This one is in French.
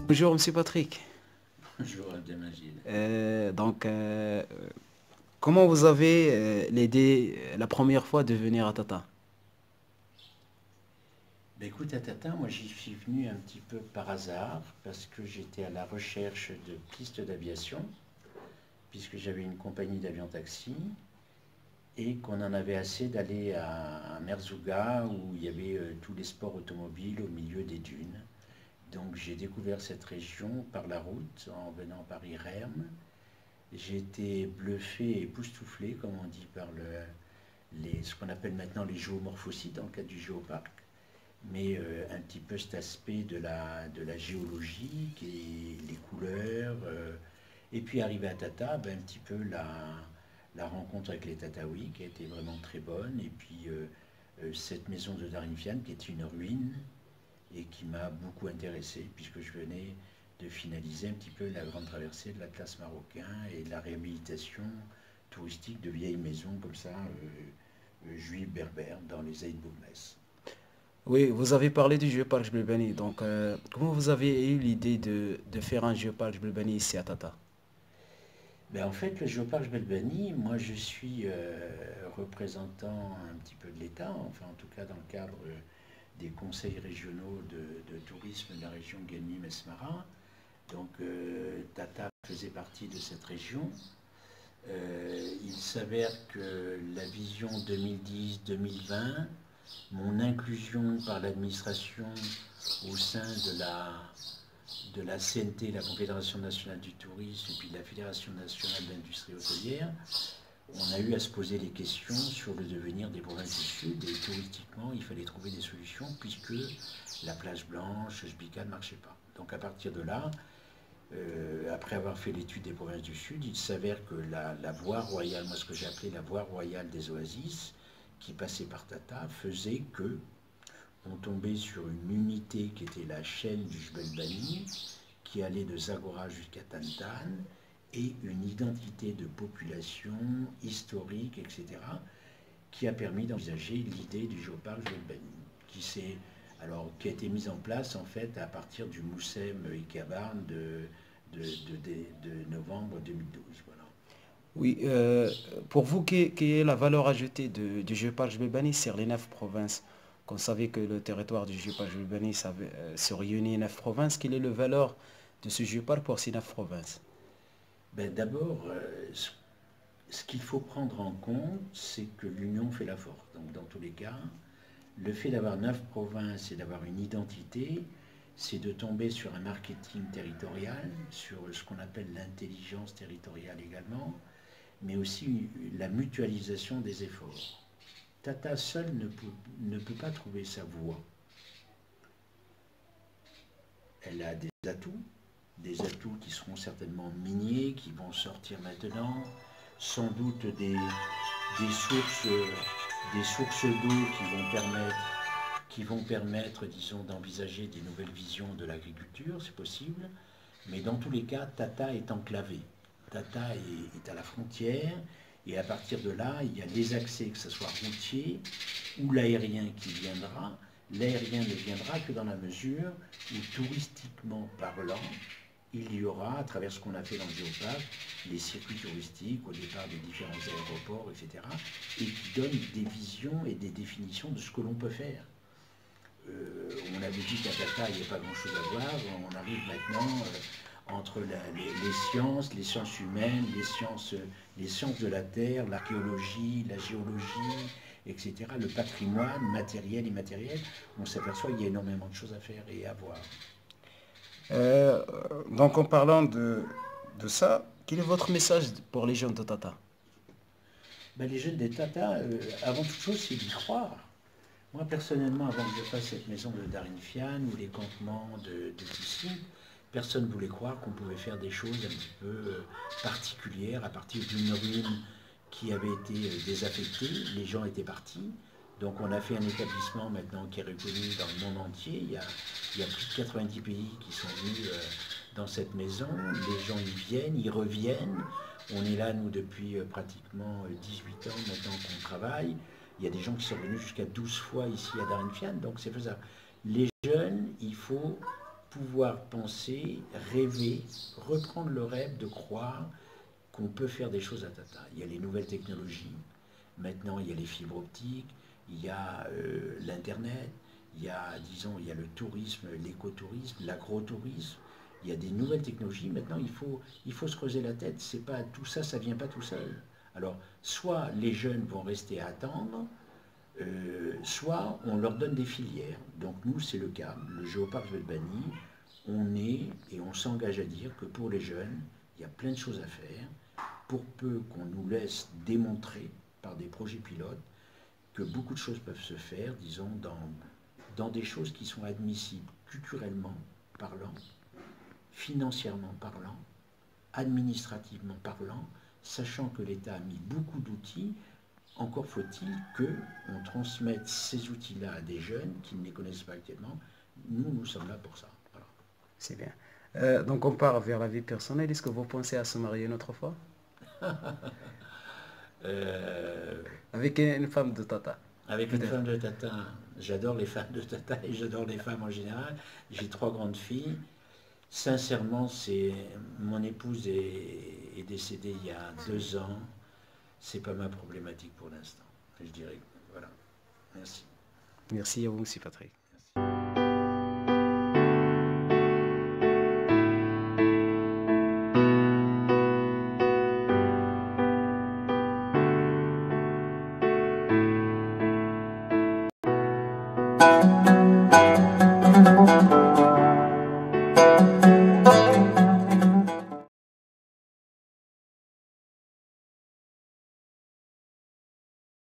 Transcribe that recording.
Bonjour, Monsieur Patrick. Bonjour Abdelmajid. Comment vous avez l'idée la première fois de venir à Tata? Ben écoute, à Tata, moi j'y suis venu un petit peu par hasard parce que j'étais à la recherche de pistes d'aviation, puisque j'avais une compagnie d'avion taxi et qu'on en avait assez d'aller à Merzouga où il y avait tous les sports automobiles au milieu des dunes. Donc j'ai découvert cette région par la route en venant par Irem. J'ai été bluffé et époustouflé, comme on dit, par ce qu'on appelle maintenant les géomorphosites dans le cadre du géoparc, mais un petit peu cet aspect de la géologie, les couleurs, et puis arrivé à Tata, ben, un petit peu la rencontre avec les Tataouis qui a été vraiment très bonne, et puis cette maison de Darinfian qui est une ruine, et qui m'a beaucoup intéressé puisque je venais de finaliser un petit peu la grande traversée de l'Atlas marocain et la réhabilitation touristique de vieilles maisons comme ça, juives berbères dans les Aïd Boumès. Oui, vous avez parlé du géoparc Jbel Donc, comment vous avez eu l'idée de faire un géoparc Jbel ici à Tata? Ben, en fait, le géoparc Belbani, moi je suis représentant un petit peu de l'État, enfin en tout cas dans le cadre des conseils régionaux de tourisme de la région Guelmi-Mesmara. Donc Tata faisait partie de cette région. Il s'avère que la vision 2010-2020, mon inclusion par l'administration au sein de la CNT, la Confédération nationale du tourisme, et puis de la Fédération nationale d'industrie hôtelière, on a eu à se poser des questions sur le devenir des provinces du Sud, et touristiquement, il fallait trouver des solutions puisque la plage blanche, Jbika ne marchait pas. Donc à partir de là, après avoir fait l'étude des provinces du Sud, il s'avère que la voie royale, moi ce que j'ai appelé la voie royale des oasis, qui passait par Tata, faisait que on tombait sur une unité qui était la chaîne du Jbel Bani, qui allait de Zagora jusqu'à Tantan, et une identité de population historique, etc., qui a permis d'envisager l'idée du géoparc Jbel Bani, qui a été mise en place en fait à partir du Moussem Ikabarn de novembre 2012. Voilà. Oui, pour vous, quelle est la valeur ajoutée du géoparc Jbel sur les 9 provinces? Qu'on savait que le territoire du géoparc Jbel se réunit 9 provinces, quelle est la valeur de ce géoparc pour ces 9 provinces? Ben, d'abord, ce qu'il faut prendre en compte, c'est que l'union fait la force. Donc dans tous les cas, le fait d'avoir 9 provinces et d'avoir une identité, c'est de tomber sur un marketing territorial, sur ce qu'on appelle l'intelligence territoriale également, mais aussi la mutualisation des efforts. Tata seul ne peut pas trouver sa voie. Elle a des atouts qui seront certainement miniers, qui vont sortir maintenant, sans doute des sources d'eau qui vont permettre, disons, d'envisager des nouvelles visions de l'agriculture, c'est possible, mais dans tous les cas, Tata est enclavé. Tata est à la frontière, et à partir de là, il y a les accès, que ce soit routier ou l'aérien qui viendra. L'aérien ne viendra que dans la mesure où, touristiquement parlant, il y aura, à travers ce qu'on a fait dans le géoparc, les circuits touristiques au départ des différents aéroports, etc., et qui donnent des visions et des définitions de ce que l'on peut faire. On avait dit qu'à Tata, il n'y a pas grand-chose à voir. On arrive maintenant entre les sciences humaines, les sciences de la terre, l'archéologie, la géologie, etc., le patrimoine matériel et immatériel. On s'aperçoit qu'il y a énormément de choses à faire et à voir. Donc en parlant de ça, quel est votre message pour les jeunes de Tata? Ben, les jeunes des Tata, avant toute chose, c'est d'y croire. Moi, personnellement, avant que je fasse cette maison de Darinfian ou les campements de Tissi, personne ne voulait croire qu'on pouvait faire des choses un petit peu particulières à partir d'une ruine qui avait été désaffectée. Les gens étaient partis. Donc on a fait un établissement maintenant qui est reconnu dans le monde entier. Il y a plus de 90 pays qui sont venus dans cette maison. Les gens y viennent, y reviennent. On est là, nous, depuis pratiquement 18 ans maintenant qu'on travaille. Il y a des gens qui sont venus jusqu'à 12 fois ici à Darenfian, donc c'est faisable. Les jeunes, il faut pouvoir penser, rêver, reprendre le rêve de croire qu'on peut faire des choses à Tata. Il y a les nouvelles technologies, maintenant il y a les fibres optiques, il y a l'Internet, il y a, disons, il y a le tourisme, l'écotourisme, l'agrotourisme, il y a des nouvelles technologies. Maintenant, il faut se creuser la tête. C'est pas tout ça, ça vient pas tout seul. Alors, soit les jeunes vont rester à attendre, soit on leur donne des filières. Donc nous, c'est le cas. Le Géoparc Velbany, on est et on s'engage à dire que pour les jeunes, il y a plein de choses à faire, pour peu qu'on nous laisse démontrer par des projets pilotes que beaucoup de choses peuvent se faire, disons, dans des choses qui sont admissibles culturellement parlant, financièrement parlant, administrativement parlant, sachant que l'État a mis beaucoup d'outils. Encore faut-il qu'on transmette ces outils-là à des jeunes qui ne les connaissent pas actuellement. Nous, nous sommes là pour ça. Voilà. C'est bien. Donc on part vers la vie personnelle. Est-ce que vous pensez à se marier une autre fois? Euh, Avec une femme de Tata, avec une peut-être. femme de Tata, j'adore les femmes de Tata et j'adore les femmes en général. J'ai 3 grandes filles. Sincèrement, c'est mon épouse est décédée il y a 2 ans. C'est pas ma problématique pour l'instant. Je dirais, voilà. Merci. Merci à vous aussi, Patrick.